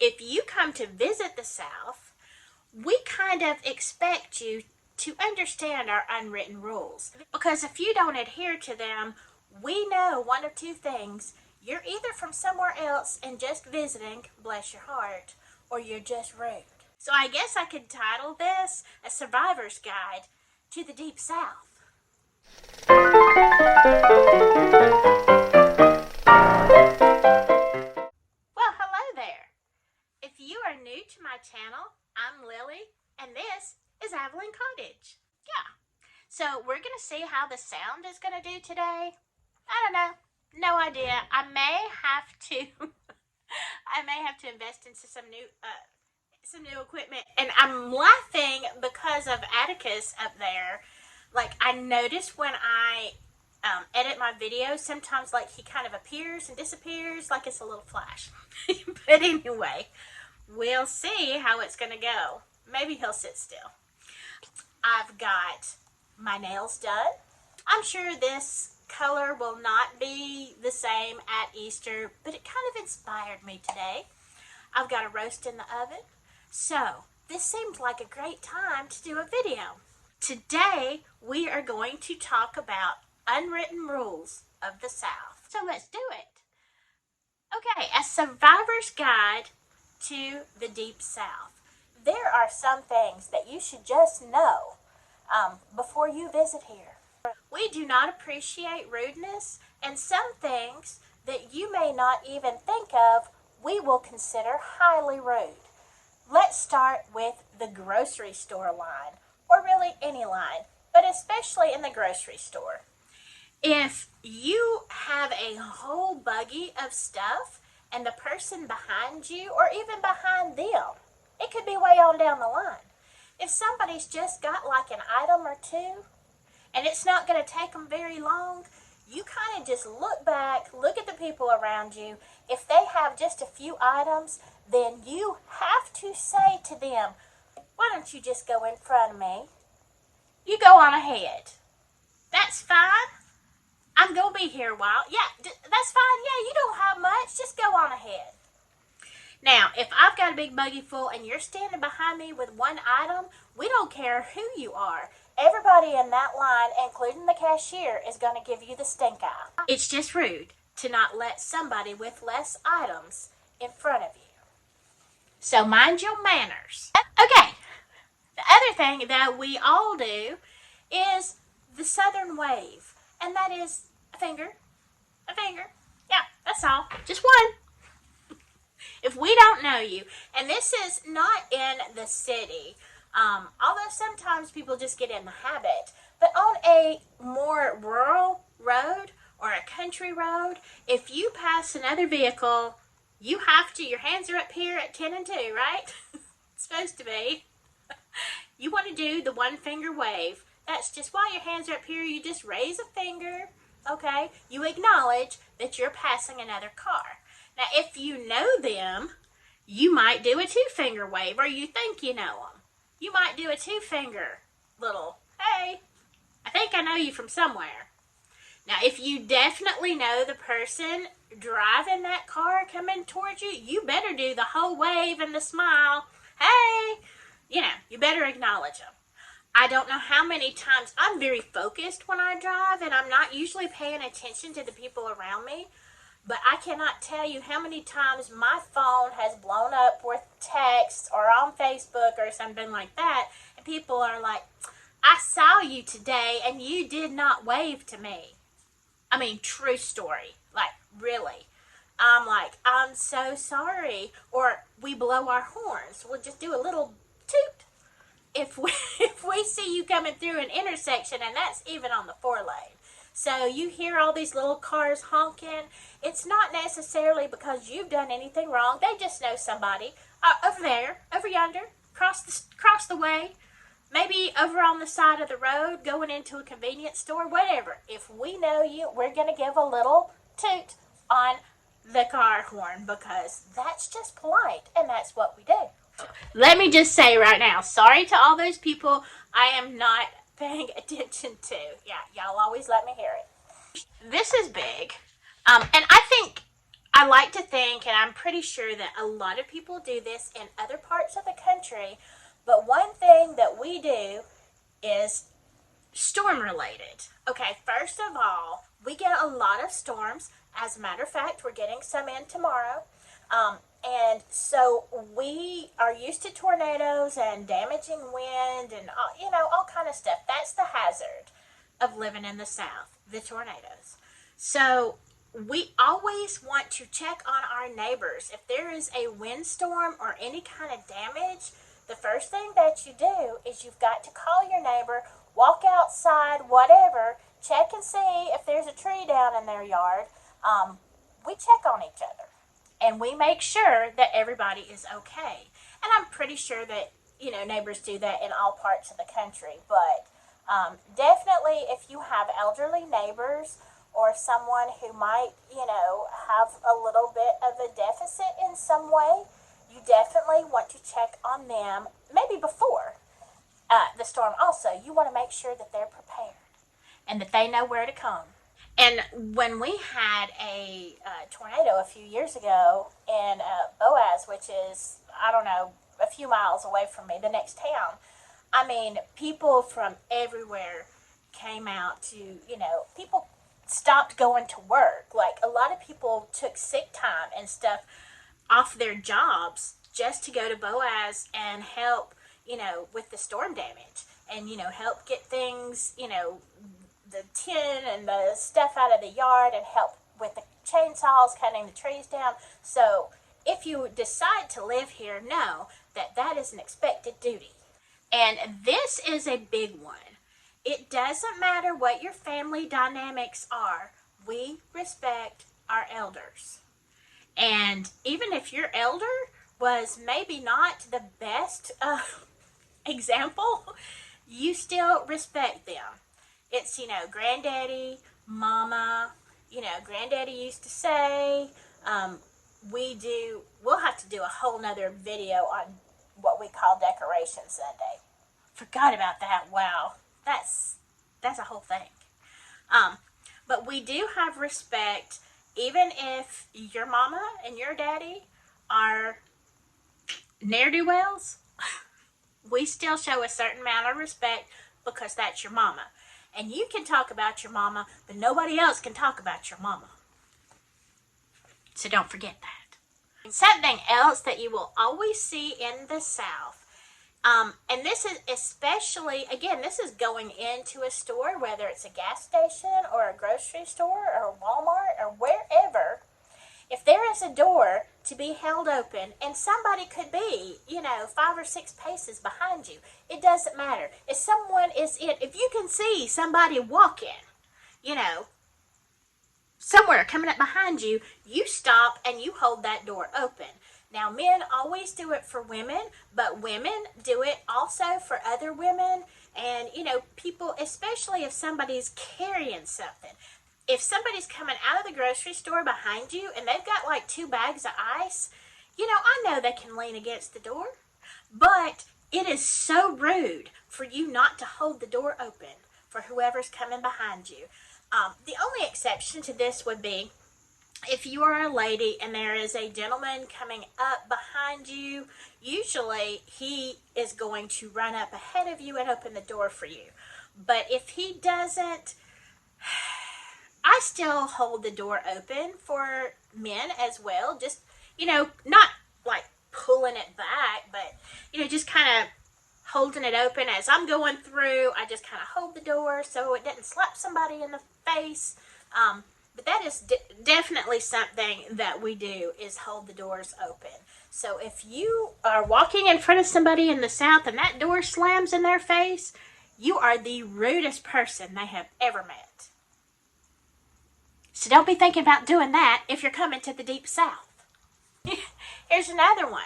if you come to visit the South, we kind of expect you to understand our unwritten rules. Because if you don't adhere to them, we know one of two things. You're either from somewhere else and just visiting, bless your heart, or you're just rude. So I guess I could title this A Survivor's Guide to the Deep South. Well, hello there. If you are new to my channel, I'm Lily, and this is Evelyn Cottage. Yeah. So we're going to see how the sound is going to do today. I don't know. No idea. I may have to invest into some new equipment. And I'm laughing because of Atticus up there. Like, I notice when I edit my videos, sometimes like he kind of appears and disappears like it's a little flash. But anyway, we'll see how it's going to go. Maybe he'll sit still. I've got my nails done. I'm sure this color will not be the same at Easter, but it kind of inspired me today. I've got a roast in the oven. So, this seemed like a great time to do a video. Today, we are going to talk about unwritten rules of the South. So let's do it. Okay, A Survivor's Guide to the Deep South. There are some things that you should just know before you visit here. We do not appreciate rudeness, and some things that you may not even think of, we will consider highly rude. Let's start with the grocery store line, or really any line, but especially in the grocery store. If you have a whole buggy of stuff and the person behind you, or even behind them, it could be way on down the line. If somebody's just got like an item or two, and it's not going to take them very long, you kind of just look back, look at the people around you. If they have just a few items, then you have to say to them, why don't you just go in front of me? You go on ahead. That's fine. I'm going to be here a while. Yeah, that's fine. Yeah, you don't have much. Just go on ahead. Now, if I've got a big buggy full and you're standing behind me with one item, we don't care who you are. Everybody in that line, including the cashier, is going to give you the stink eye. It's just rude to not let somebody with less items in front of you. So mind your manners. Okay, the other thing that we all do is the Southern wave, and that is a finger. Yeah, that's all. Just one. If we don't know you, and this is not in the city, although sometimes people just get in the habit, but on a more rural road or a country road, if you pass another vehicle, you have to, your hands are up here at 10 and 2, right? It's supposed to be. You want to do the one finger wave. That's just while your hands are up here, you just raise a finger, okay? You acknowledge that you're passing another car. Now, if you know them, you might do a two-finger wave, or you think you know them. You might do a two-finger little, hey, I think I know you from somewhere. Now, if you definitely know the person driving that car coming towards you, you better do the whole wave and the smile. Hey, you better acknowledge them. I don't know how many times, I'm very focused when I drive, and I'm not usually paying attention to the people around me. But I cannot tell you how many times my phone has blown up with texts or on Facebook or something like that. And people are like, I saw you today and you did not wave to me. I mean, true story. Like, really. I'm like, I'm so sorry. Or we blow our horns. We'll just do a little toot. If we see you coming through an intersection, and that's even on the 4-lane. So you hear all these little cars honking. It's not necessarily because you've done anything wrong. They just know somebody over there, over yonder, across the way, maybe over on the side of the road, going into a convenience store, whatever. If we know you, we're going to give a little toot on the car horn because that's just polite, and that's what we do. Let me just say right now, sorry to all those people I am not paying attention to. Yeah, y'all always let me hear it. This is big. And I think I like to think, and I'm pretty sure that a lot of people do this in other parts of the country, but one thing that we do is storm related. Okay, first of all, we get a lot of storms. As a matter of fact, we're getting some in tomorrow. And so we are used to tornadoes and damaging wind and all kind of stuff. That's the hazard of living in the South, the tornadoes. So we always want to check on our neighbors. If there is a windstorm or any kind of damage, the first thing that you do is you've got to call your neighbor, walk outside, whatever, check and see if there's a tree down in their yard. We check on each other and we make sure that everybody is okay. And I'm pretty sure that, neighbors do that in all parts of the country. But definitely if you have elderly neighbors or someone who might, have a little bit of a deficit in some way, you definitely want to check on them maybe before the storm. Also, you want to make sure that they're prepared and that they know where to come. And when we had a tornado a few years ago in Boaz, which is, I don't know, a few miles away from me, the next town, I mean, people from everywhere came out to, people stopped going to work. Like, a lot of people took sick time and stuff off their jobs just to go to Boaz and help, with the storm damage and, help get things, the tin and the stuff out of the yard and help with the chainsaws cutting the trees down. So if you decide to live here, know that that is an expected duty. And this is a big one. It doesn't matter what your family dynamics are. We respect our elders. And even if your elder was maybe not the best example, you still respect them. It's, granddaddy, mama, granddaddy used to say, we'll have to do a whole nother video on what we call Decoration Sunday. Forgot about that. Wow. That's a whole thing. But we do have respect, even if your mama and your daddy are ne'er-do-wells, we still show a certain amount of respect because that's your mama. And you can talk about your mama, but nobody else can talk about your mama. So don't forget that. Something else that you will always see in the South, and this is especially, again, this is going into a store, whether it's a gas station or a grocery store or Walmart or wherever. If there is a door to be held open and somebody could be, 5 or 6 paces behind you, it doesn't matter. If someone is if you can see somebody walking, somewhere coming up behind you, you stop and you hold that door open. Now, men always do it for women, but women do it also for other women. And, people, especially if somebody's carrying something. If somebody's coming out of the grocery store behind you and they've got like 2 bags of ice, I know they can lean against the door, but it is so rude for you not to hold the door open for whoever's coming behind you. The only exception to this would be if you are a lady and there is a gentleman coming up behind you. Usually he is going to run up ahead of you and open the door for you. But if he doesn't, I still hold the door open for men as well. Just, not like pulling it back, but, just kind of holding it open as I'm going through. I just kind of hold the door so it doesn't slap somebody in the face. But that is definitely something that we do, is hold the doors open. So if you are walking in front of somebody in the South and that door slams in their face, you are the rudest person they have ever met. So don't be thinking about doing that if you're coming to the Deep South. Here's another one.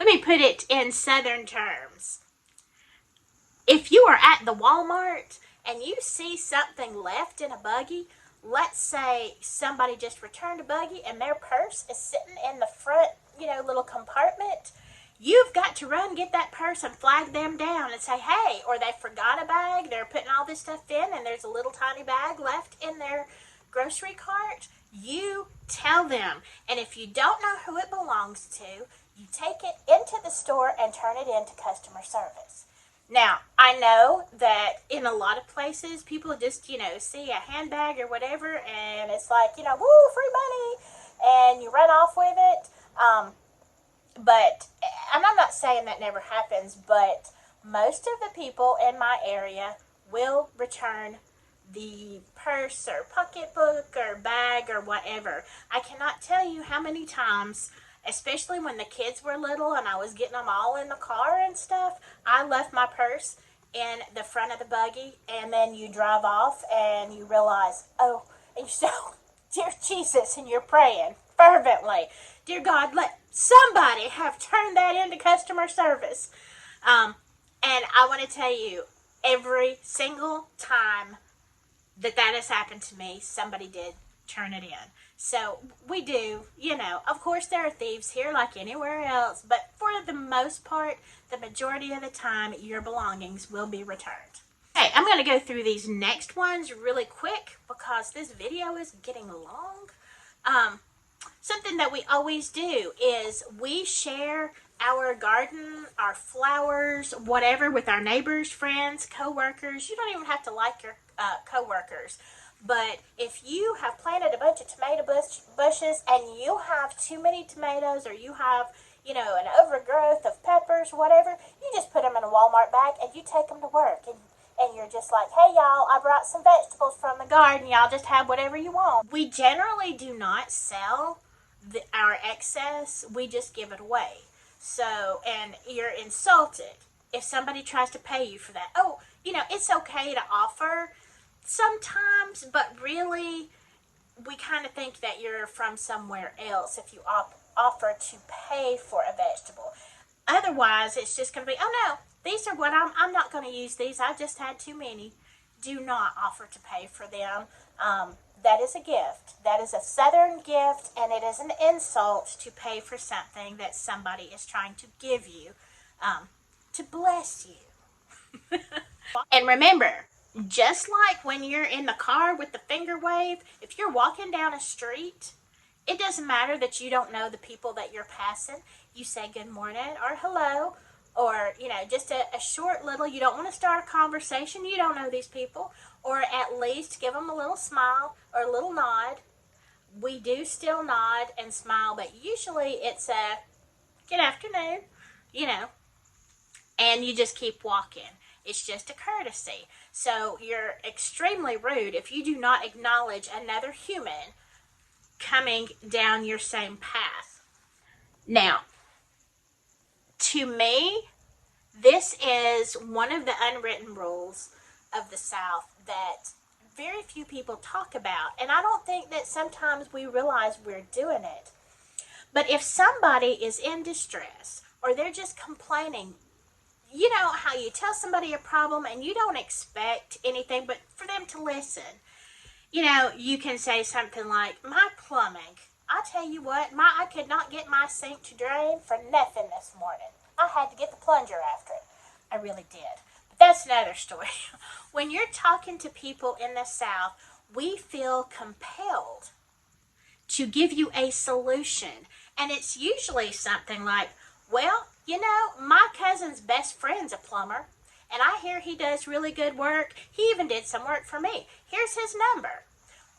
Let me put it in Southern terms. If you are at the Walmart and you see something left in a buggy, let's say somebody just returned a buggy and their purse is sitting in the front, little compartment, you've got to run, get that purse and flag them down and say, hey, or they forgot a bag, they're putting all this stuff in and there's a little tiny bag left in their grocery cart. You tell them. And if you don't know who it belongs to, you take it into the store and turn it into customer service. Now, I know that in a lot of places, people just, see a handbag or whatever, and it's like, woo, free money, and you run off with it. And I'm not saying that never happens, but most of the people in my area will return the purse or pocketbook or bag or whatever. I cannot tell you how many times, especially when the kids were little and I was getting them all in the car and stuff, I left my purse in the front of the buggy, and then you drive off and you realize, oh, and you say, dear Jesus, and you're praying fervently, dear God, let somebody have turned that into customer service. And I want to tell you, every single time that has happened to me, somebody did turn it in. So we do, of course there are thieves here like anywhere else, but for the most part, the majority of the time, your belongings will be returned. Okay, I'm going to go through these next ones really quick because this video is getting long. Something that we always do is we share our garden, our flowers, whatever, with our neighbors, friends, co-workers. You don't even have to like your co-workers. But if you have planted a bunch of tomato bushes and you have too many tomatoes, or you have, an overgrowth of peppers, whatever, you just put them in a Walmart bag and you take them to work. And you're just like, hey, y'all, I brought some vegetables from the garden. Y'all just have whatever you want. We generally do not sell our excess. We just give it away. So, and you're insulted if somebody tries to pay you for that. Oh, it's okay to offer sometimes, but really, we kind of think that you're from somewhere else if you offer to pay for a vegetable. Otherwise, it's just going to be, oh no, these are what I'm not going to use these. I just had too many. Do not offer to pay for them. That is a gift. That is a Southern gift, and it is an insult to pay for something that somebody is trying to give you to bless you. And remember, just like when you're in the car with the finger wave, if you're walking down a street, it doesn't matter that you don't know the people that you're passing. You say good morning or hello, or, just a short little, you don't want to start a conversation, you don't know these people, or at least give them a little smile or a little nod. We do still nod and smile, but usually it's a good afternoon, and you just keep walking. It's just a courtesy. So you're extremely rude if you do not acknowledge another human coming down your same path. Now, to me, this is one of the unwritten rules of the South that very few people talk about. And I don't think that sometimes we realize we're doing it. But if somebody is in distress or they're just complaining, you know how you tell somebody a problem and you don't expect anything but for them to listen. You can say something like, my plumbing, I tell you what, I could not get my sink to drain for nothing this morning. I had to get the plunger after it. I really did. But that's another story. When you're talking to people in the South, we feel compelled to give you a solution. And it's usually something like, well, my cousin's best friend's a plumber, and I hear he does really good work. He even did some work for me. Here's his number.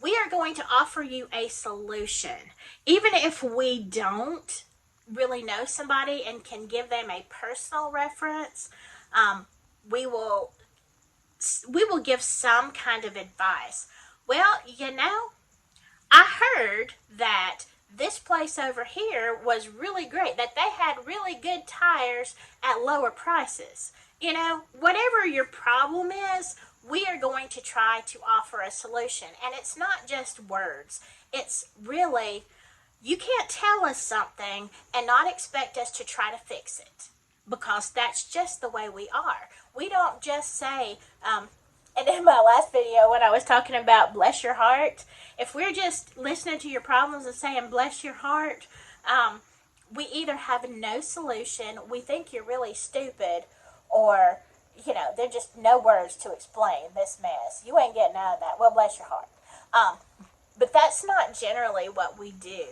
We are going to offer you a solution. Even if we don't really know somebody and can give them a personal reference, we will give some kind of advice. Well, I heard that this place over here was really great, that they had really good tires at lower prices. Whatever your problem is, we are going to try to offer a solution. And it's not just words. It's really, you can't tell us something and not expect us to try to fix it, because that's just the way we are. We don't just say, and in my last video when I was talking about bless your heart, if we're just listening to your problems and saying bless your heart, we either have no solution, we think you're really stupid, or, there's just no words to explain this mess. You ain't getting out of that. Well, bless your heart. But that's not generally what we do.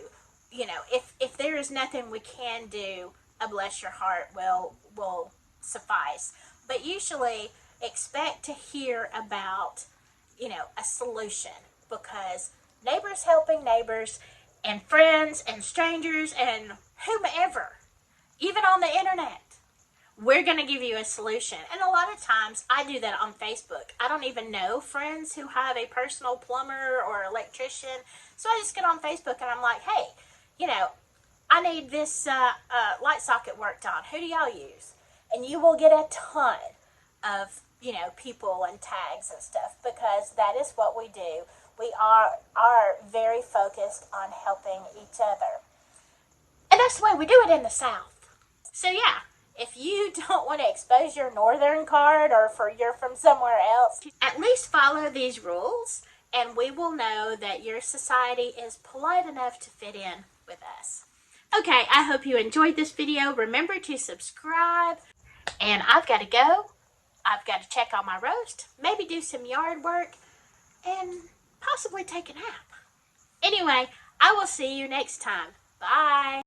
You know, if there is nothing we can do, a bless your heart will suffice. But usually expect to hear about, you know, a solution, because neighbors helping neighbors and friends and strangers and whomever, even on the internet, we're going to give you a solution. And a lot of times I do that on Facebook. I don't even know friends who have a personal plumber or electrician. So I just get on Facebook and I'm like, hey, you know, I need this light socket worked on. Who do y'all use? And you will get a ton of, you know, people and tags and stuff, because that is what we do. We are very focused on helping each other. And that's the way we do it in the South. So yeah, if you don't want to expose your northern card, or for you're from somewhere else, at least follow these rules and we will know that your society is polite enough to fit in with us. Okay, I hope you enjoyed this video. Remember to subscribe. And I've got to go. I've got to check on my roast, maybe do some yard work, and possibly take a nap. Anyway, I will see you next time. Bye.